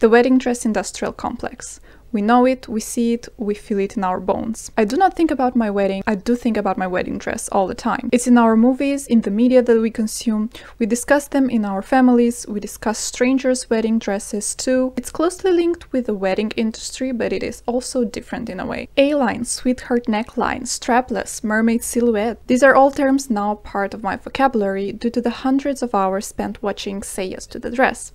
The wedding dress industrial complex. We know it, we see it, we feel it in our bones. I do not think about my wedding, I do think about my wedding dress all the time. It's in our movies, in the media that we consume, we discuss them in our families, we discuss strangers' wedding dresses too. It's closely linked with the wedding industry, but it is also different in a way. A-line, sweetheart neckline, strapless, mermaid silhouette. These are all terms now part of my vocabulary due to the hundreds of hours spent watching Say Yes to the Dress.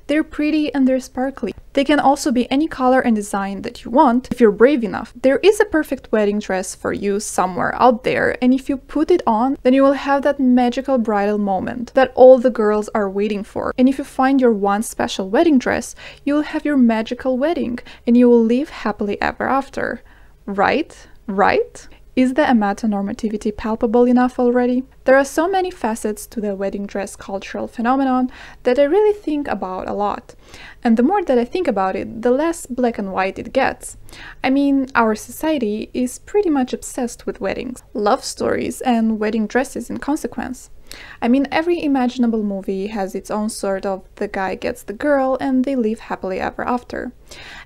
They're pretty and they're sparkly. They can also be any color and design that you want if you're brave enough. There is a perfect wedding dress for you somewhere out there, and if you put it on, then you will have that magical bridal moment that all the girls are waiting for. And if you find your one special wedding dress, you will have your magical wedding and you will live happily ever after. Right? Right? Is the amatonormativity palpable enough already? There are so many facets to the wedding dress cultural phenomenon that I really think about a lot. And the more that I think about it, the less black and white it gets. I mean, our society is pretty much obsessed with weddings, love stories, and wedding dresses in consequence. I mean, every imaginable movie has its own sort of the guy gets the girl and they live happily ever after.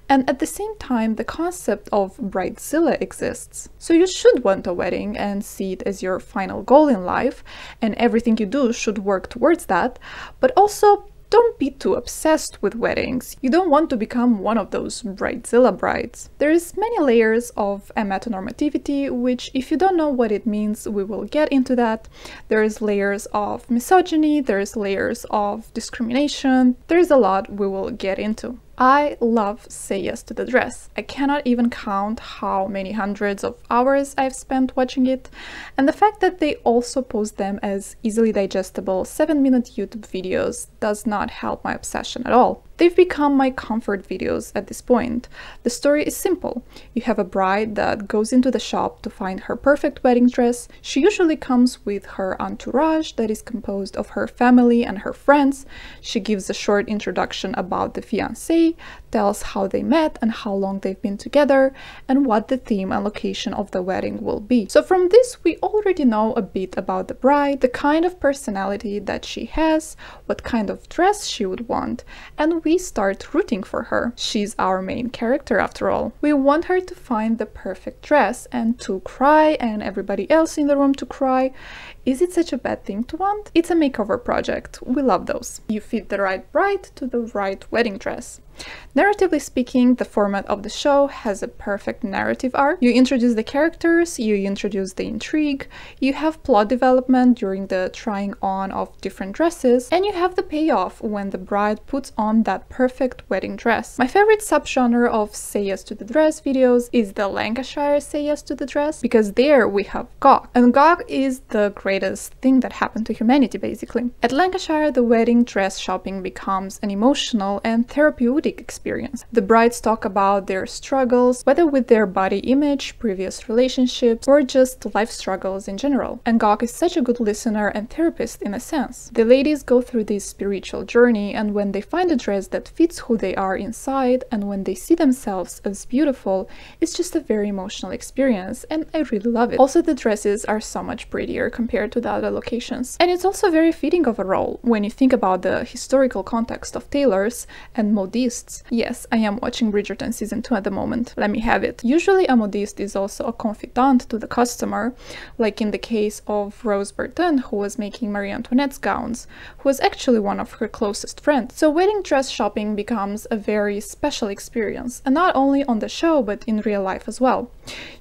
And at the same time, the concept of bridezilla exists. So you should want a wedding and see it as your final goal in life, and everything you do should work towards that, but also don't be too obsessed with weddings. You don't want to become one of those bridezilla brides. There's many layers of amatonormativity, which if you don't know what it means, we will get into that. There's layers of misogyny, there's layers of discrimination. There's a lot we will get into. I love Say Yes to the Dress. I cannot even count how many hundreds of hours I've spent watching it, and the fact that they also post them as easily digestible 7-minute YouTube videos does not help my obsession at all. They've become my comfort videos at this point. The story is simple. You have a bride that goes into the shop to find her perfect wedding dress. She usually comes with her entourage that is composed of her family and her friends. She gives a short introduction about the fiancé, tells how they met and how long they've been together, and what the theme and location of the wedding will be. So from this, we already know a bit about the bride, the kind of personality that she has, what kind of dress she would want, and we start rooting for her. She's our main character after all. We want her to find the perfect dress and to cry, and everybody else in the room to cry. Is it such a bad thing to want? It's a makeover project. We love those. You fit the right bride to the right wedding dress. Narratively speaking, the format of the show has a perfect narrative arc. You introduce the characters, you introduce the intrigue, you have plot development during the trying on of different dresses, and you have the payoff when the bride puts on that perfect wedding dress. My favorite subgenre of Say Yes to the Dress videos is the Lancashire Say Yes to the Dress, because there we have Gawk, and Gawk is the greatest thing that happened to humanity basically. At Lancashire, the wedding dress shopping becomes an emotional and therapeutic experience. The brides talk about their struggles, whether with their body image, previous relationships, or just life struggles in general. And Gawk is such a good listener and therapist in a sense. The ladies go through this spiritual journey, and when they find a dress that fits who they are inside, and when they see themselves as beautiful, it's just a very emotional experience, and I really love it. Also, the dresses are so much prettier compared to the other locations. And it's also very fitting of a role when you think about the historical context of tailors and modistes. Yes, I am watching Bridgerton season 2 at the moment. Let me have it. Usually a modiste is also a confidant to the customer, like in the case of Rose Bertin, who was making Marie Antoinette's gowns, who was actually one of her closest friends. So wedding dress shopping becomes a very special experience, and not only on the show but in real life as well.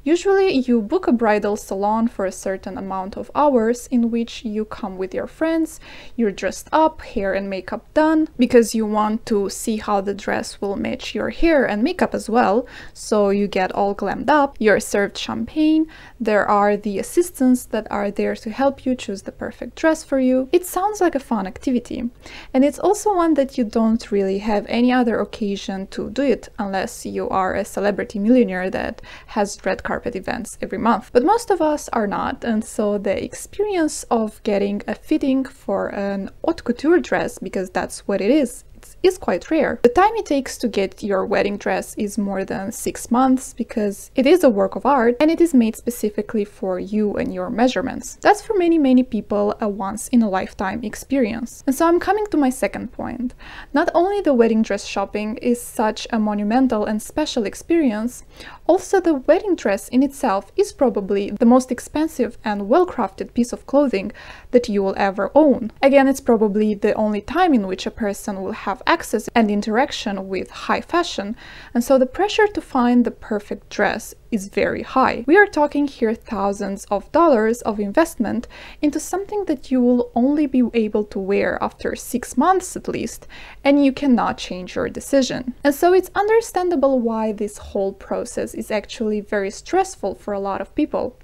Usually you book a bridal salon for a certain amount of hours in which you come with your friends, you're dressed up, hair and makeup done, because you want to see how the dress will match your hair and makeup as well, so you get all glammed up, you're served champagne, there are the assistants that are there to help you choose the perfect dress for you. It sounds like a fun activity, and it's also one that you don't really have any other occasion to do it unless you are a celebrity millionaire that has red carpet events every month. But most of us are not, and so the experience of getting a fitting for an haute couture dress, because that's what it is, is quite rare. The time it takes to get your wedding dress is more than 6 months because it is a work of art and it is made specifically for you and your measurements. That's for many people a once-in-a-lifetime experience. And so I'm coming to my second point. Not only the wedding dress shopping is such a monumental and special experience, also the wedding dress in itself is probably the most expensive and well-crafted piece of clothing that you will ever own. Again, it's probably the only time in which a person will have access and interaction with high fashion, and so the pressure to find the perfect dress is very high. We are talking here thousands of dollars of investment into something that you will only be able to wear after 6 months at least, and you cannot change your decision. And so it's understandable why this whole process is actually very stressful for a lot of people.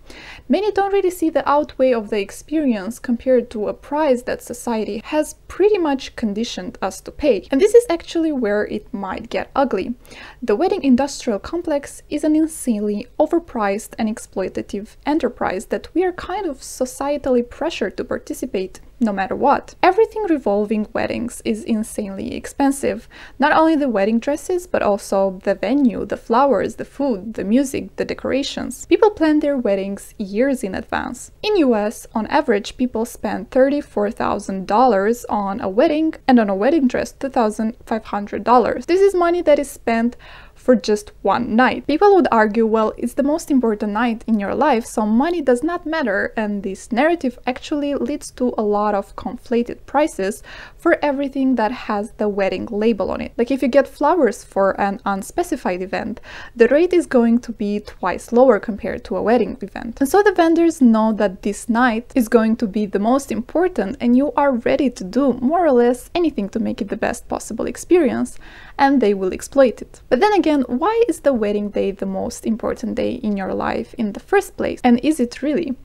Many don't really see the outweigh of the experience compared to a price that society has pretty much conditioned us to pay. And this is actually where it might get ugly. The wedding industrial complex is an insanely overpriced and exploitative enterprise that we are kind of societally pressured to participate no matter what. Everything revolving weddings is insanely expensive. Not only the wedding dresses, but also the venue, the flowers, the food, the music, the decorations. People plan their weddings years in advance. In US, on average, people spend $34,000 on a wedding, and on a wedding dress $2,500. This is money that is spent for just one night. People would argue, well, it's the most important night in your life, so money does not matter, and this narrative actually leads to a lot of conflated prices for everything that has the wedding label on it. Like if you get flowers for an unspecified event, the rate is going to be twice lower compared to a wedding event. And so the vendors know that this night is going to be the most important, and you are ready to do more or less anything to make it the best possible experience, and they will exploit it. But then again, why is the wedding day the most important day in your life in the first place? And is it really?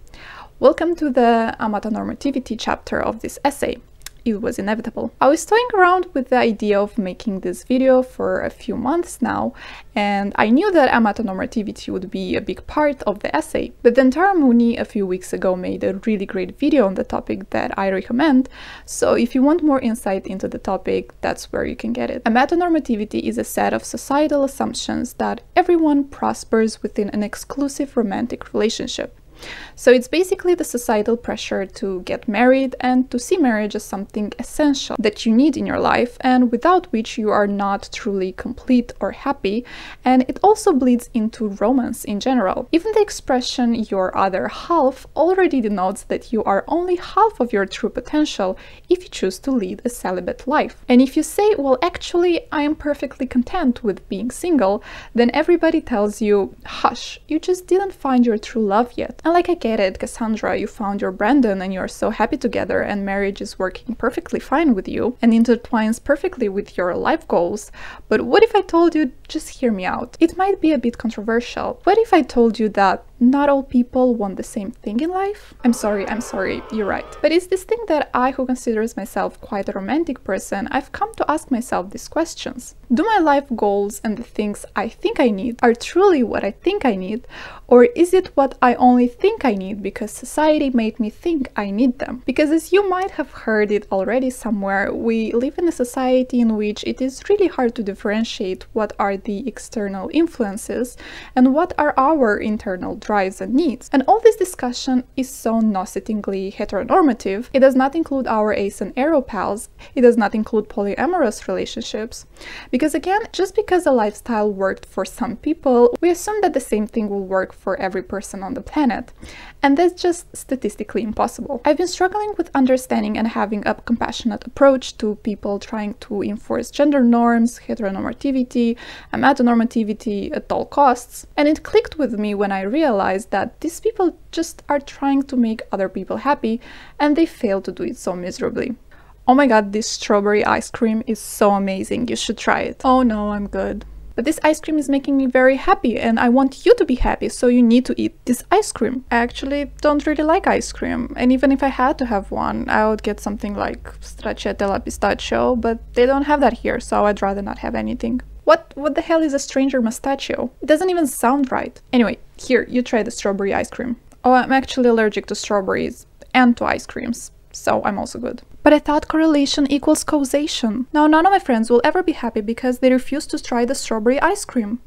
Welcome to the amatonormativity chapter of this essay. It was inevitable. I was toying around with the idea of making this video for a few months now, and I knew that amatonormativity would be a big part of the essay. But then Tara Mooney a few weeks ago made a really great video on the topic that I recommend, so if you want more insight into the topic, that's where you can get it. Amatonormativity is a set of societal assumptions that everyone prospers within an exclusive romantic relationship. So it's basically the societal pressure to get married and to see marriage as something essential that you need in your life and without which you are not truly complete or happy, and it also bleeds into romance in general. Even the expression "your other half" already denotes that you are only half of your true potential if you choose to lead a celibate life. And if you say, well, actually I am perfectly content with being single, then everybody tells you, hush, you just didn't find your true love yet. And like, I get it, Cassandra, you found your Brandon and you're so happy together and marriage is working perfectly fine with you and intertwines perfectly with your life goals. But what if I told you, just hear me out? It might be a bit controversial. What if I told you that not all people want the same thing in life? I'm sorry, you're right. But it's this thing that I, who considers myself quite a romantic person, I've come to ask myself these questions. Do my life goals and the things I think I need are truly what I think I need? Or is it what I only think I need because society made me think I need them? Because as you might have heard it already somewhere, we live in a society in which it is really hard to differentiate what are the external influences and what are our internal drives and needs. And all this discussion is so nauseatingly heteronormative. It does not include our ace and arrow pals. It does not include polyamorous relationships. Because again, just because a lifestyle worked for some people, we assume that the same thing will work for every person on the planet. And that's just statistically impossible. I've been struggling with understanding and having a compassionate approach to people trying to enforce gender norms, heteronormativity, amatonormativity at all costs. And it clicked with me when I realized that these people just are trying to make other people happy, and they fail to do it so miserably. Oh my god, this strawberry ice cream is so amazing, you should try it. Oh no, I'm good. But this ice cream is making me very happy and I want you to be happy, so you need to eat this ice cream. I actually don't really like ice cream, and even if I had to have one, I would get something like stracciatella pistachio, but they don't have that here, so I'd rather not have anything. What the hell is a stranger mustachio? It doesn't even sound right. Anyway, here, you try the strawberry ice cream. Oh, I'm actually allergic to strawberries and to ice creams. so I'm also good. But I thought correlation equals causation. Now, none of my friends will ever be happy because they refuse to try the strawberry ice cream.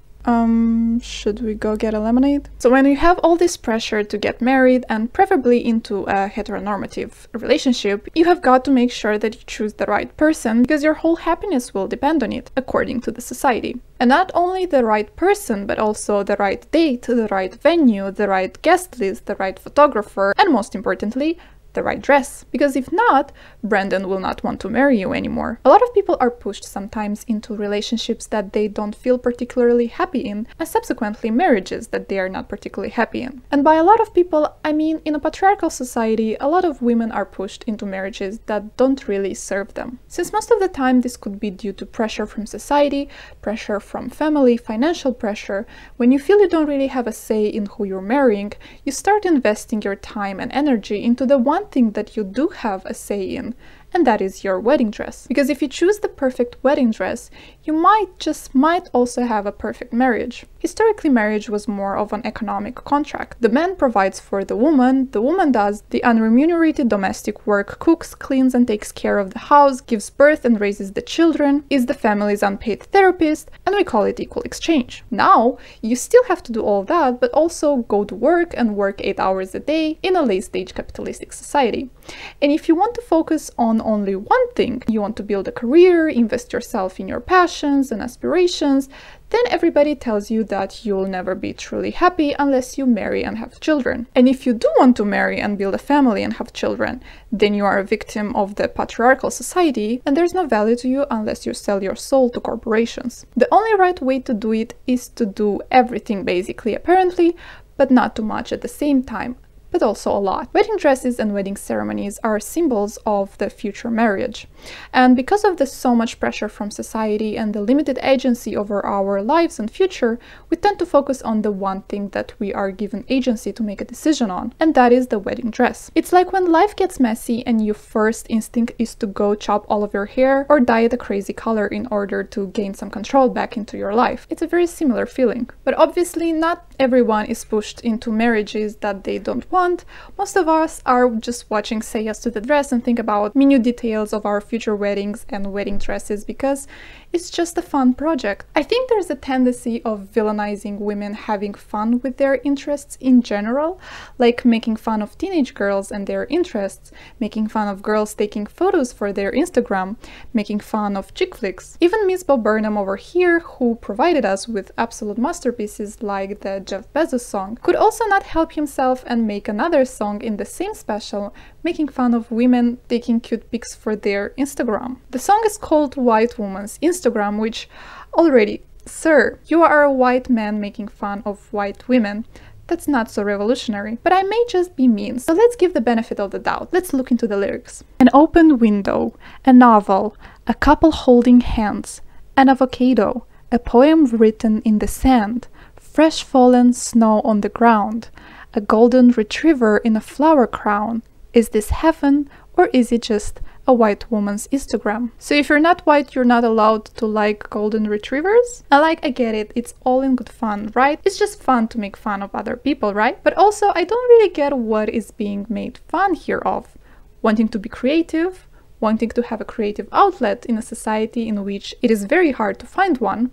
Should we go get a lemonade? So when you have all this pressure to get married and preferably into a heteronormative relationship, you have got to make sure that you choose the right person because your whole happiness will depend on it, according to the society. And not only the right person, but also the right date, the right venue, the right guest list, the right photographer, and most importantly, the right dress. Because if not, Brandon will not want to marry you anymore. A lot of people are pushed sometimes into relationships that they don't feel particularly happy in, and subsequently marriages that they are not particularly happy in. And by a lot of people, I mean in a patriarchal society, a lot of women are pushed into marriages that don't really serve them. Since most of the time this could be due to pressure from society, pressure from family, financial pressure, when you feel you don't really have a say in who you're marrying, you start investing your time and energy into the one thing that you do have a say in, and that is your wedding dress. Because if you choose the perfect wedding dress, you might also have a perfect marriage. Historically, marriage was more of an economic contract. The man provides for the woman does the unremunerated domestic work, cooks, cleans and takes care of the house, gives birth and raises the children, is the family's unpaid therapist, and we call it equal exchange. Now, you still have to do all that, but also go to work and work 8 hours a day in a late-stage capitalistic society. And if you want to focus on only one thing, you want to build a career, invest yourself in your passions and aspirations, then everybody tells you that you'll never be truly happy unless you marry and have children. And if you do want to marry and build a family and have children, then you are a victim of the patriarchal society and there's no value to you unless you sell your soul to corporations. The only right way to do it is to do everything basically, apparently, but not too much at the same time, but also a lot. Wedding dresses and wedding ceremonies are symbols of the future marriage. And because of the so much pressure from society and the limited agency over our lives and future, we tend to focus on the one thing that we are given agency to make a decision on, and that is the wedding dress. It's like when life gets messy and your first instinct is to go chop all of your hair or dye it a crazy color in order to gain some control back into your life. It's a very similar feeling. But obviously not everyone is pushed into marriages that they don't want. Most of us are just watching Say Yes to the Dress and think about minute details of our future weddings and wedding dresses because it's just a fun project. I think there's a tendency of villainizing women having fun with their interests in general, like making fun of teenage girls and their interests, making fun of girls taking photos for their Instagram, making fun of chick flicks. Even Miss Bo Burnham over here, who provided us with absolute masterpieces like the Jeff Bezos song, could also not help himself and make another song in the same special, making fun of women taking cute pics for their Instagram. The song is called White Woman's Instagram, which already, sir, you are a white man making fun of white women. That's not so revolutionary, but I may just be mean, so let's give the benefit of the doubt. Let's look into the lyrics. An open window, a novel, a couple holding hands, an avocado, a poem written in the sand, fresh fallen snow on the ground, a golden retriever in a flower crown. Is this heaven or is it just a white woman's Instagram? So if you're not white, you're not allowed to like golden retrievers? I get it, it's all in good fun, right? It's just fun to make fun of other people, right? But also, I don't really get what is being made fun here of. Wanting to be creative, wanting to have a creative outlet in a society in which it is very hard to find one.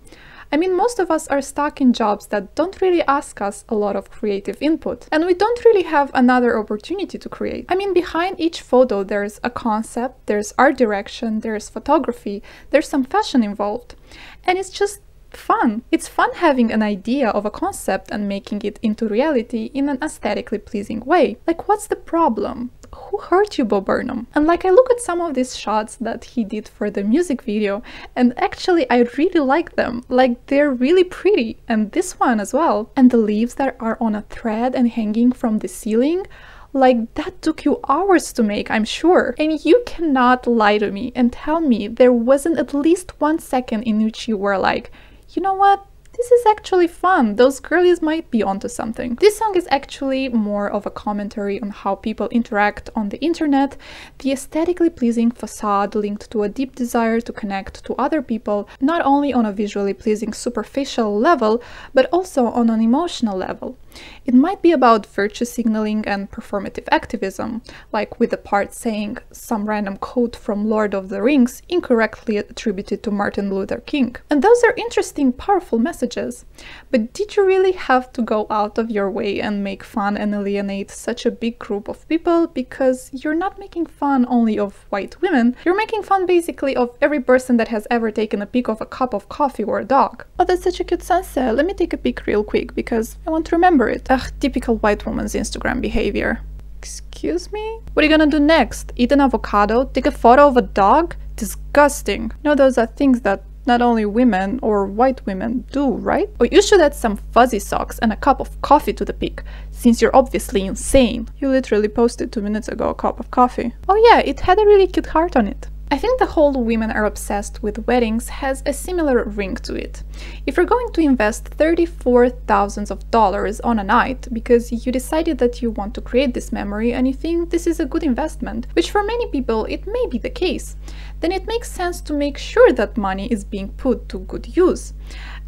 I mean, most of us are stuck in jobs that don't really ask us a lot of creative input, and we don't really have another opportunity to create. I mean, behind each photo there's a concept, there's art direction, there's photography, there's some fashion involved, and it's just fun. It's fun having an idea of a concept and making it into reality in an aesthetically pleasing way. Like, what's the problem? Who hurt you, Bo Burnham? And like, I look at some of these shots that he did for the music video, and actually I really like them. Like, they're really pretty, and this one as well. And the leaves that are on a thread and hanging from the ceiling, like, that took you hours to make, I'm sure. And you cannot lie to me and tell me there wasn't at least 1 second in which you were like, you know what? This is actually fun. Those girlies might be onto something. This song is actually more of a commentary on how people interact on the internet, the aesthetically pleasing facade linked to a deep desire to connect to other people, not only on a visually pleasing superficial level, but also on an emotional level. It might be about virtue signaling and performative activism, like with the part saying some random quote from Lord of the Rings incorrectly attributed to Martin Luther King. And those are interesting, powerful messages. But did you really have to go out of your way and make fun and alienate such a big group of people? Because you're not making fun only of white women, you're making fun basically of every person that has ever taken a pic of a cup of coffee or a dog. Oh, that's such a cute sunset. Let me take a pic real quick because I want to remember it. Ugh, typical white woman's Instagram behavior. Excuse me? What are you gonna do next? Eat an avocado? Take a photo of a dog? Disgusting. No, those are things that not only women or white women do, right? Or you should add some fuzzy socks and a cup of coffee to the pic, since you're obviously insane. You literally posted 2 minutes ago a cup of coffee. Oh yeah, it had a really cute heart on it. I think the whole women are obsessed with weddings has a similar ring to it. If you're going to invest $34,000 on a night because you decided that you want to create this memory and you think this is a good investment, which for many people it may be the case, then it makes sense to make sure that money is being put to good use.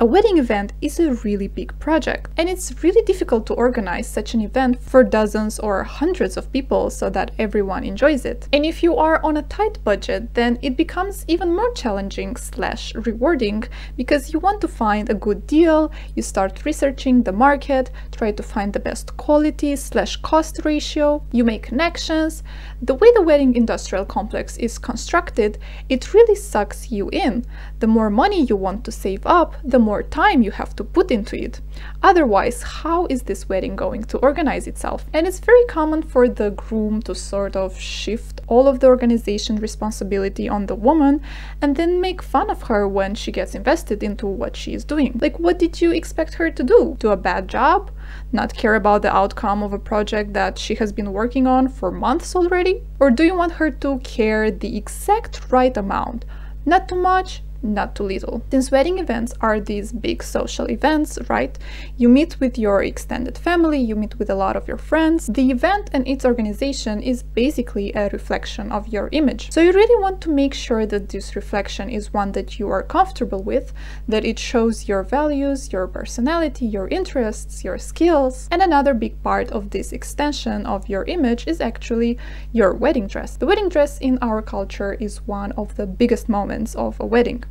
A wedding event is a really big project, and it's really difficult to organize such an event for dozens or hundreds of people so that everyone enjoys it. And if you are on a tight budget, then it becomes even more challenging / rewarding because you want to find a good deal, you start researching the market, try to find the best quality / cost ratio, you make connections. The way the wedding industrial complex is constructed, it really sucks you in. The more money you want to save up, the more time you have to put into it. Otherwise, how is this wedding going to organize itself? And it's very common for the groom to sort of shift all of the organization responsibility on the woman and then make fun of her when she gets invested into what she is doing. Like, what did you expect her to do? Do a bad job? Not care about the outcome of a project that she has been working on for months already? Or do you want her to care the exact right amount? Not too much, not too little. Since wedding events are these big social events, right? You meet with your extended family, you meet with a lot of your friends. The event and its organization is basically a reflection of your image. So you really want to make sure that this reflection is one that you are comfortable with, that it shows your values, your personality, your interests, your skills. And another big part of this extension of your image is actually your wedding dress. The wedding dress in our culture is one of the biggest moments of a wedding.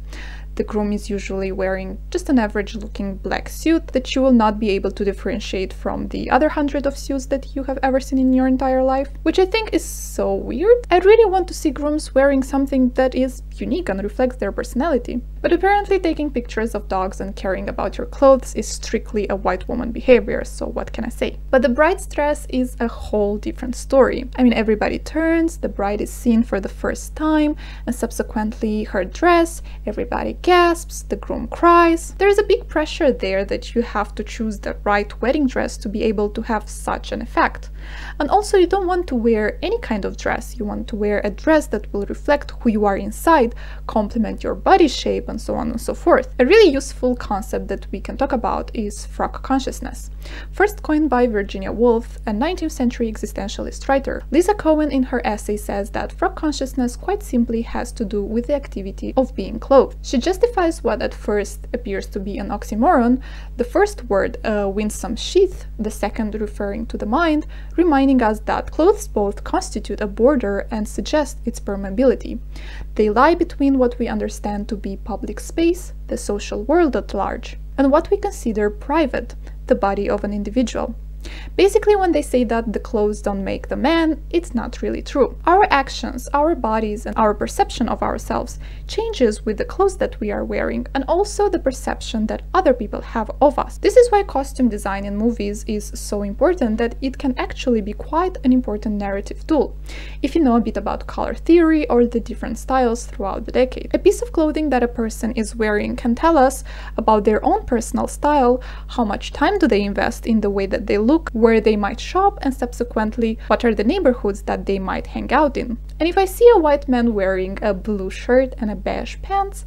The groom is usually wearing just an average looking black suit that you will not be able to differentiate from the other 100 of suits that you have ever seen in your entire life, which I think is so weird. I really want to see grooms wearing something that is unique and reflects their personality. But apparently taking pictures of dogs and caring about your clothes is strictly a white woman behavior, so what can I say? But the bride's dress is a whole different story. I mean, everybody turns, the bride is seen for the first time, and subsequently her dress, everybody gasps, the groom cries. There is a big pressure there that you have to choose the right wedding dress to be able to have such an effect. And also you don't want to wear any kind of dress, you want to wear a dress that will reflect who you are inside, complement your body shape, and so on and so forth. A really useful concept that we can talk about is frock consciousness. First coined by Virginia Woolf, a 19th century existentialist writer. Lisa Cohen in her essay says that frock consciousness quite simply has to do with the activity of being clothed. She justifies what at first appears to be an oxymoron, the first word, a winsome sheath, the second referring to the mind, reminding us that clothes both constitute a border and suggest its permeability. They lie between what we understand to be public space, the social world at large, and what we consider private, the body of an individual. Basically, when they say that the clothes don't make the man, it's not really true. Our actions, our bodies, and our perception of ourselves changes with the clothes that we are wearing, and also the perception that other people have of us. This is why costume design in movies is so important, that it can actually be quite an important narrative tool, if you know a bit about color theory or the different styles throughout the decade. A piece of clothing that a person is wearing can tell us about their own personal style, how much time do they invest in the way that they look, where they might shop, and subsequently what are the neighborhoods that they might hang out in. And if I see a white man wearing a blue shirt and a beige pants,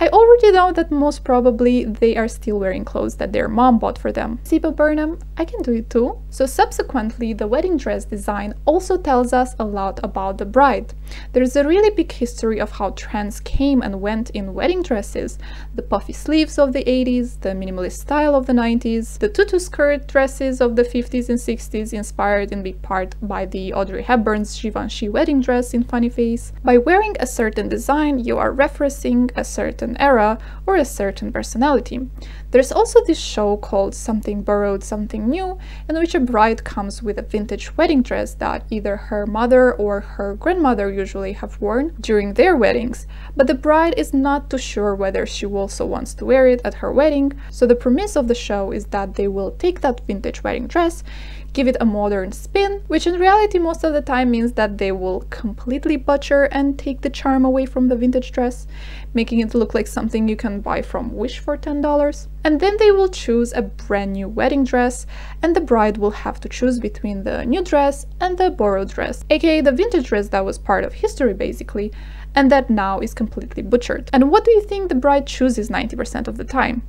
I already know that most probably they are still wearing clothes that their mom bought for them. See, Bo Burnham, I can do it too. So subsequently, the wedding dress design also tells us a lot about the bride. There's a really big history of how trends came and went in wedding dresses. The puffy sleeves of the 80s, the minimalist style of the 90s, the tutu skirt dresses of the 50s and 60s, inspired in big part by the Audrey Hepburn's Givenchy wedding dress in Funny Face. By wearing a certain design, you are referencing a certain era or a certain personality. There's also this show called Something Borrowed, Something New, in which a bride comes with a vintage wedding dress that either her mother or her grandmother usually have worn during their weddings, but the bride is not too sure whether she also wants to wear it at her wedding. So the premise of the show is that they will take that vintage wedding dress, give it a modern spin, which in reality most of the time means that they will completely butcher and take the charm away from the vintage dress, making it look like something you can buy from Wish for $10. And then they will choose a brand new wedding dress, and the bride will have to choose between the new dress and the borrowed dress, aka the vintage dress that was part of history basically, and that now is completely butchered. And what do you think the bride chooses 90% of the time?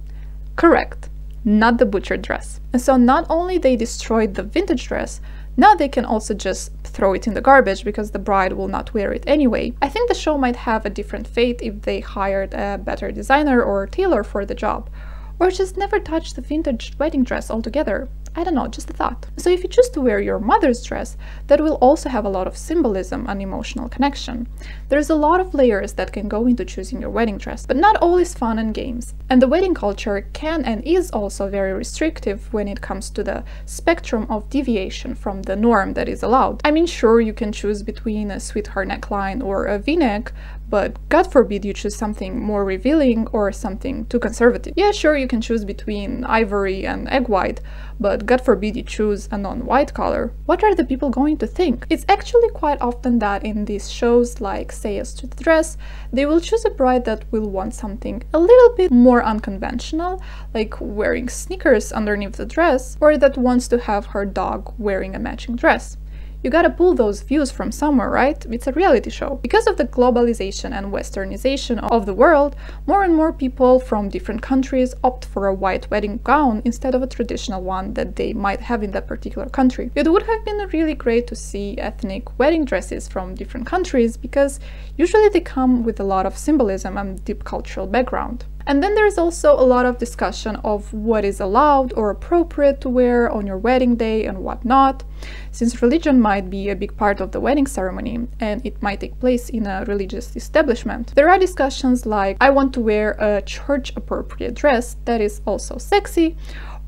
Correct. Not the butchered dress. And so not only they destroyed the vintage dress, now they can also just throw it in the garbage because the bride will not wear it anyway. I think the show might have a different fate if they hired a better designer or tailor for the job, or just never touched the vintage wedding dress altogether. I don't know, just a thought. So if you choose to wear your mother's dress, that will also have a lot of symbolism and emotional connection. There's a lot of layers that can go into choosing your wedding dress, but not all is fun and games. And the wedding culture can and is also very restrictive when it comes to the spectrum of deviation from the norm that is allowed. I mean, sure, you can choose between a sweetheart neckline or a v-neck, but God forbid you choose something more revealing or something too conservative. Yeah, sure, you can choose between ivory and egg white, but God forbid you choose a non-white color. What are the people going to think? It's actually quite often that in these shows like Say Yes to the Dress, they will choose a bride that will want something a little bit more unconventional, like wearing sneakers underneath the dress, or that wants to have her dog wearing a matching dress. You gotta pull those views from somewhere, right? It's a reality show. Because of the globalization and westernization of the world, more and more people from different countries opt for a white wedding gown instead of a traditional one that they might have in that particular country. It would have been really great to see ethnic wedding dresses from different countries because usually they come with a lot of symbolism and deep cultural background. And then there's also a lot of discussion of what is allowed or appropriate to wear on your wedding day and what not, since religion might be a big part of the wedding ceremony and it might take place in a religious establishment. There are discussions like, I want to wear a church-appropriate dress that is also sexy,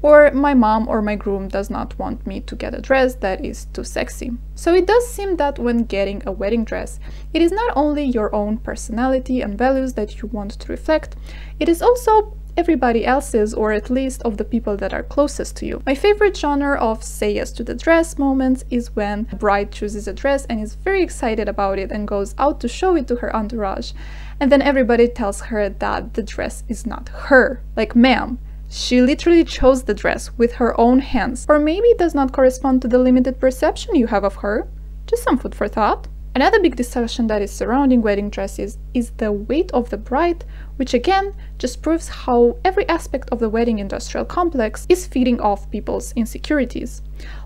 or my mom or my groom does not want me to get a dress that is too sexy. So it does seem that when getting a wedding dress, it is not only your own personality and values that you want to reflect, it is also everybody else's, or at least of the people that are closest to you. My favorite genre of Say Yes to the Dress moments is when a bride chooses a dress and is very excited about it and goes out to show it to her entourage, and then everybody tells her that the dress is not her. Like, ma'am, she literally chose the dress with her own hands, or maybe it does not correspond to the limited perception you have of her. Just some food for thought. Another big discussion that is surrounding wedding dresses is the weight of the bride, which again just proves how every aspect of the wedding industrial complex is feeding off people's insecurities.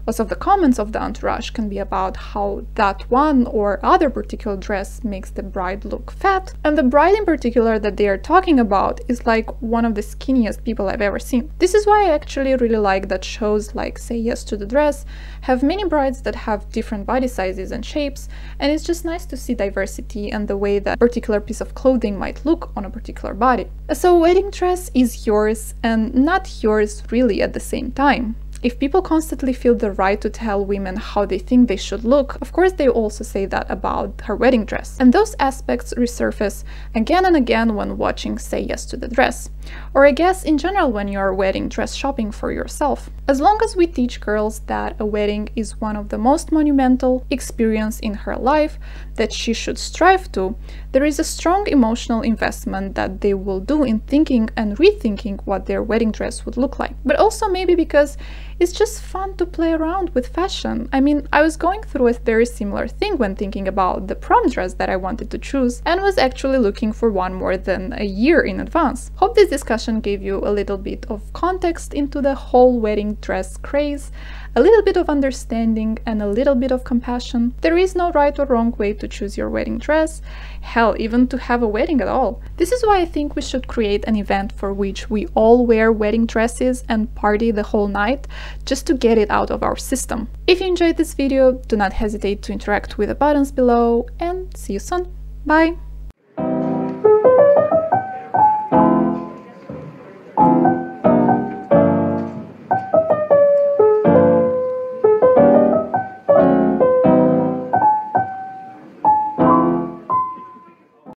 Lots of the comments of the entourage can be about how that one or other particular dress makes the bride look fat, and the bride in particular that they are talking about is like one of the skinniest people I've ever seen. This is why I actually really like that shows like Say Yes to the Dress have many brides that have different body sizes and shapes, and it's just nice to see diversity and the way that a particular piece of clothing might look on a particular body. So a wedding dress is yours and not yours really at the same time. If people constantly feel the right to tell women how they think they should look, of course they also say that about her wedding dress. And those aspects resurface again and again when watching Say Yes to the Dress. Or I guess in general when you're wedding dress shopping for yourself. As long as we teach girls that a wedding is one of the most monumental experiences in her life that she should strive to, there is a strong emotional investment that they will do in thinking and rethinking what their wedding dress would look like. But also maybe because It's just fun to play around with fashion. I mean, I was going through a very similar thing when thinking about the prom dress that I wanted to choose, and was actually looking for one more than a year in advance. Hope this discussion gave you a little bit of context into the whole wedding dress craze, a little bit of understanding and a little bit of compassion. There is no right or wrong way to choose your wedding dress, hell, even to have a wedding at all. This is why I think we should create an event for which we all wear wedding dresses and party the whole night, just to get it out of our system. If you enjoyed this video, do not hesitate to interact with the buttons below, and see you soon. Bye!